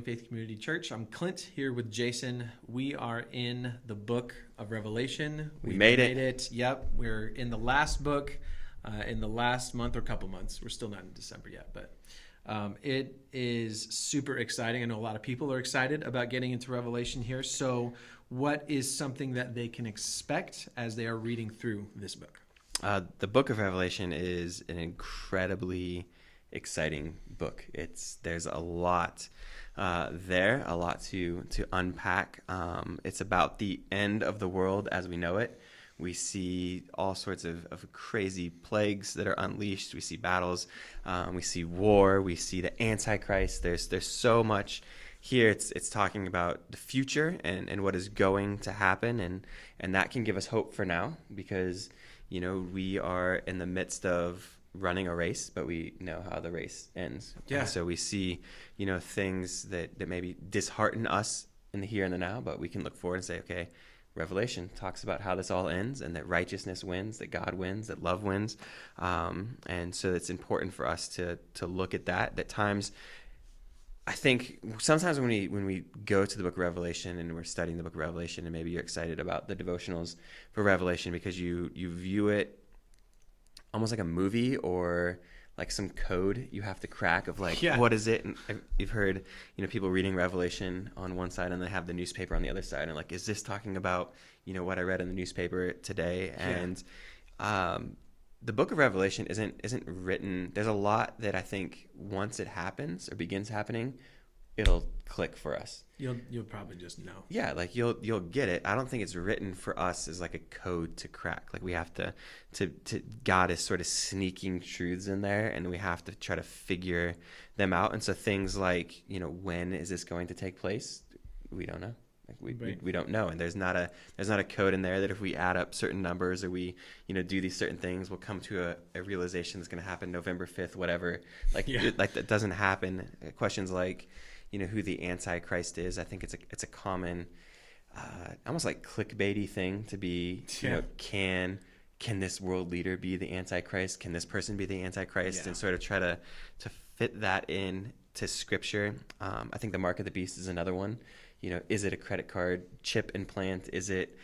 Faith Community Church. I'm Clint here with Jason. We are in the book of Revelation. We made it. Yep. We're in the last book in the last month or couple months. We're still not in December yet, but it is super exciting. I know a lot of people are excited about getting into Revelation here. So what is something that they can expect as they are reading through this book? The book of Revelation is an incredibly exciting book. There's a lot there, a lot to unpack. It's about the end of the world as we know it. We see all sorts of crazy plagues that are unleashed. We see battles. We see war. We see the Antichrist. There's so much here. It's talking about the future and what is going to happen, and that can give us hope for now because we are in the midst of running a race, but we know how the race ends. Yeah. And so we see, things that maybe dishearten us in the here and the now, but we can look forward and say, okay, Revelation talks about how this all ends and that righteousness wins, that God wins, that love wins. And so it's important for us to look at that. At times, I think sometimes when we go to the book of Revelation and we're studying the book of Revelation and maybe you're excited about the devotionals for Revelation because you view it almost like a movie or like some code you have to crack of what is it? And you've heard, people reading Revelation on one side and they have the newspaper on the other side and is this talking about, what I read in the newspaper today? And the book of Revelation isn't written. There's a lot that I think once it happens or begins happening, it'll click for us. You'll probably just know. Yeah, you'll get it. I don't think it's written for us as a code to crack. We have to God is sort of sneaking truths in there, and we have to try to figure them out. And so things like when is this going to take place? We don't know. We don't know, and there's not a code in there that if we add up certain numbers or we do these certain things, we'll come to a realization that's going to happen November 5th, whatever. That doesn't happen. Questions like who the Antichrist is. I think it's a common, almost like clickbaity thing to be. Can this world leader be the Antichrist? Can this person be the Antichrist? Yeah. And sort of try to fit that in to Scripture. I think the mark of the beast is another one. Is it a credit card chip implant? Is it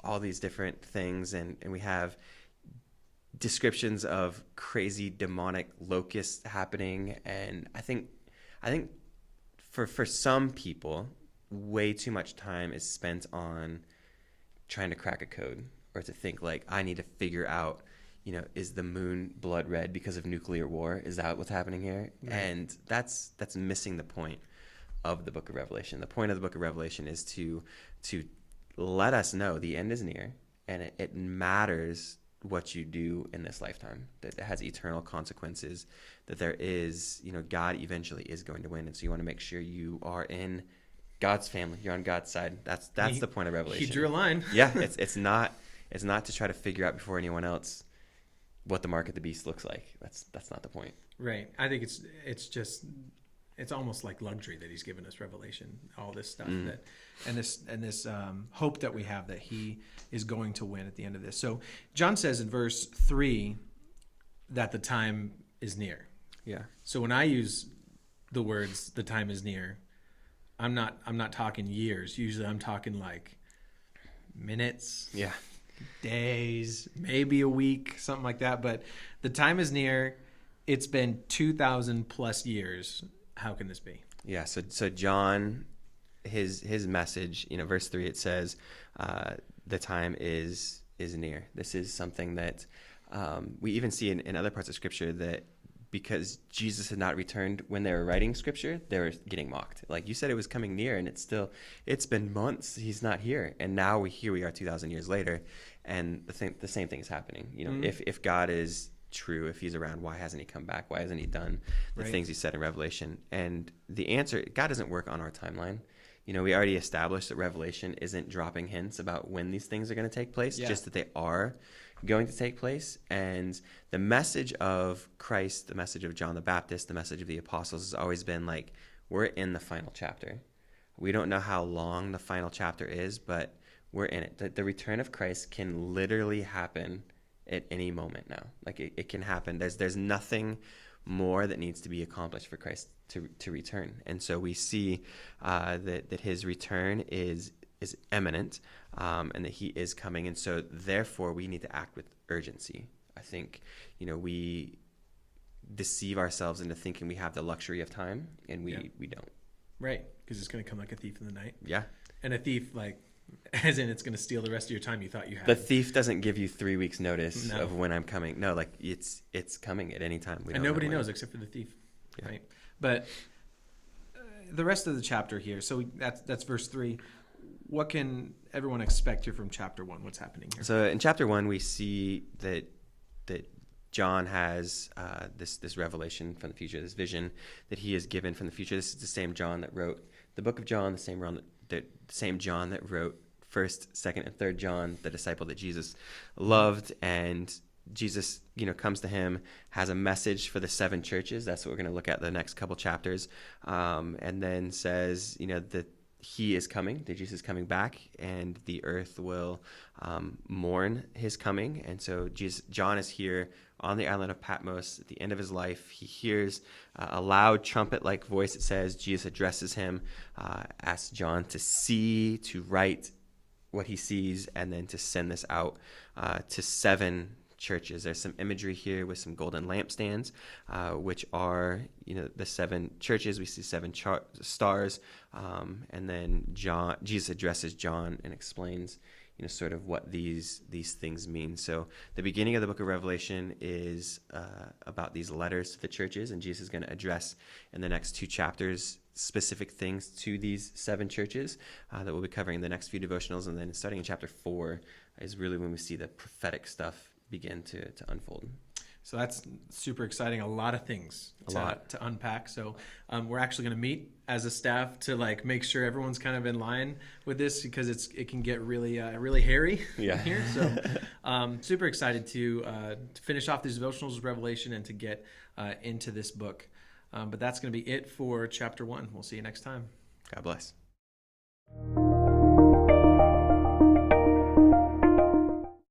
all these different things? And we have descriptions of crazy demonic locusts happening. And I think for some people, way too much time is spent on trying to crack a code or to think I need to figure out, is the moon blood red because of nuclear war? Is that what's happening here? Right. And that's missing the point of the book of Revelation. The point of the book of Revelation is to let us know the end is near, and it matters what you do in this lifetime, that it has eternal consequences, that there is, God eventually is going to win. And so you want to make sure you are in God's family. You're on God's side. That's the point of Revelation. He drew a line. Yeah. It's not to try to figure out before anyone else what the mark of the beast looks like. That's not the point. Right. I think it's almost like luxury that he's given us Revelation, all this stuff and this hope that we have that he is going to win at the end of this. So John says in verse 3 that the time is near. Yeah. So when I use the words "the time is near," I'm not talking years. Usually I'm talking minutes. Yeah. Days, maybe a week, something like that. But the time is near. It's been 2,000 plus years. How can this be? Yeah. So John, his message, verse 3, it says, the time is near. This is something that we even see in other parts of Scripture that because Jesus had not returned when they were writing Scripture, they were getting mocked. You said it was coming near, and it's been months. He's not here, and now we are 2,000 years later, and the same thing is happening. If God is true, if he's around, why hasn't he come back? Why hasn't he done the things he said in Revelation? And the answer, God doesn't work on our timeline. We already established that Revelation isn't dropping hints about when these things are going to take place, just that they are going to take place. And the message of Christ, the message of John the Baptist, the message of the apostles has always been we're in the final chapter. We don't know how long the final chapter is, but we're in it. The return of Christ can literally happen at any moment now. It can happen. There's nothing more that needs to be accomplished for Christ to return. And so we see that his return is imminent, and that he is coming. And so therefore we need to act with urgency. I think, we deceive ourselves into thinking we have the luxury of time, and we don't. Right, because it's going to come like a thief in the night. Yeah. And a thief, like, as in it's going to steal the rest of your time you thought you had. The thief doesn't give you 3 weeks notice No. of when I'm coming. No, like it's coming at any time. And nobody knows except for the thief, right? But the rest of the chapter here, so that's verse 3. What can everyone expect here from chapter 1? What's happening here? So in chapter 1, we see that John has this revelation from the future, this vision that he is given from the future. This is the same John that wrote the book of John, the same John that wrote 1st, 2nd, and 3rd John, the disciple that Jesus loved. And Jesus, comes to him, has a message for the 7 churches. That's what we're going to look at the next couple chapters. And then says, that he is coming, that Jesus is coming back, and the earth will mourn his coming. And so John is here on the island of Patmos at the end of his life. He hears a loud trumpet-like voice. It says Jesus addresses him, asks John to see, to write what he sees, and then to send this out to 7 churches. There's some imagery here with some golden lampstands, which are, the 7 churches. We see 7 stars, and then Jesus addresses John and explains, sort of what these things mean. So the beginning of the book of Revelation is about these letters to the churches, and Jesus is going to address in the next 2 chapters specific things to these 7 churches that we'll be covering in the next few devotionals. And then starting in chapter 4 is really when we see the prophetic stuff begin to unfold. So that's super exciting. A lot of things to unpack. So we're actually going to meet as a staff to make sure everyone's kind of in line with this, because it can get really hairy here. So super excited to finish off these devotionals with Revelation and to get into this book. But that's going to be it for chapter 1. We'll see you next time. God bless.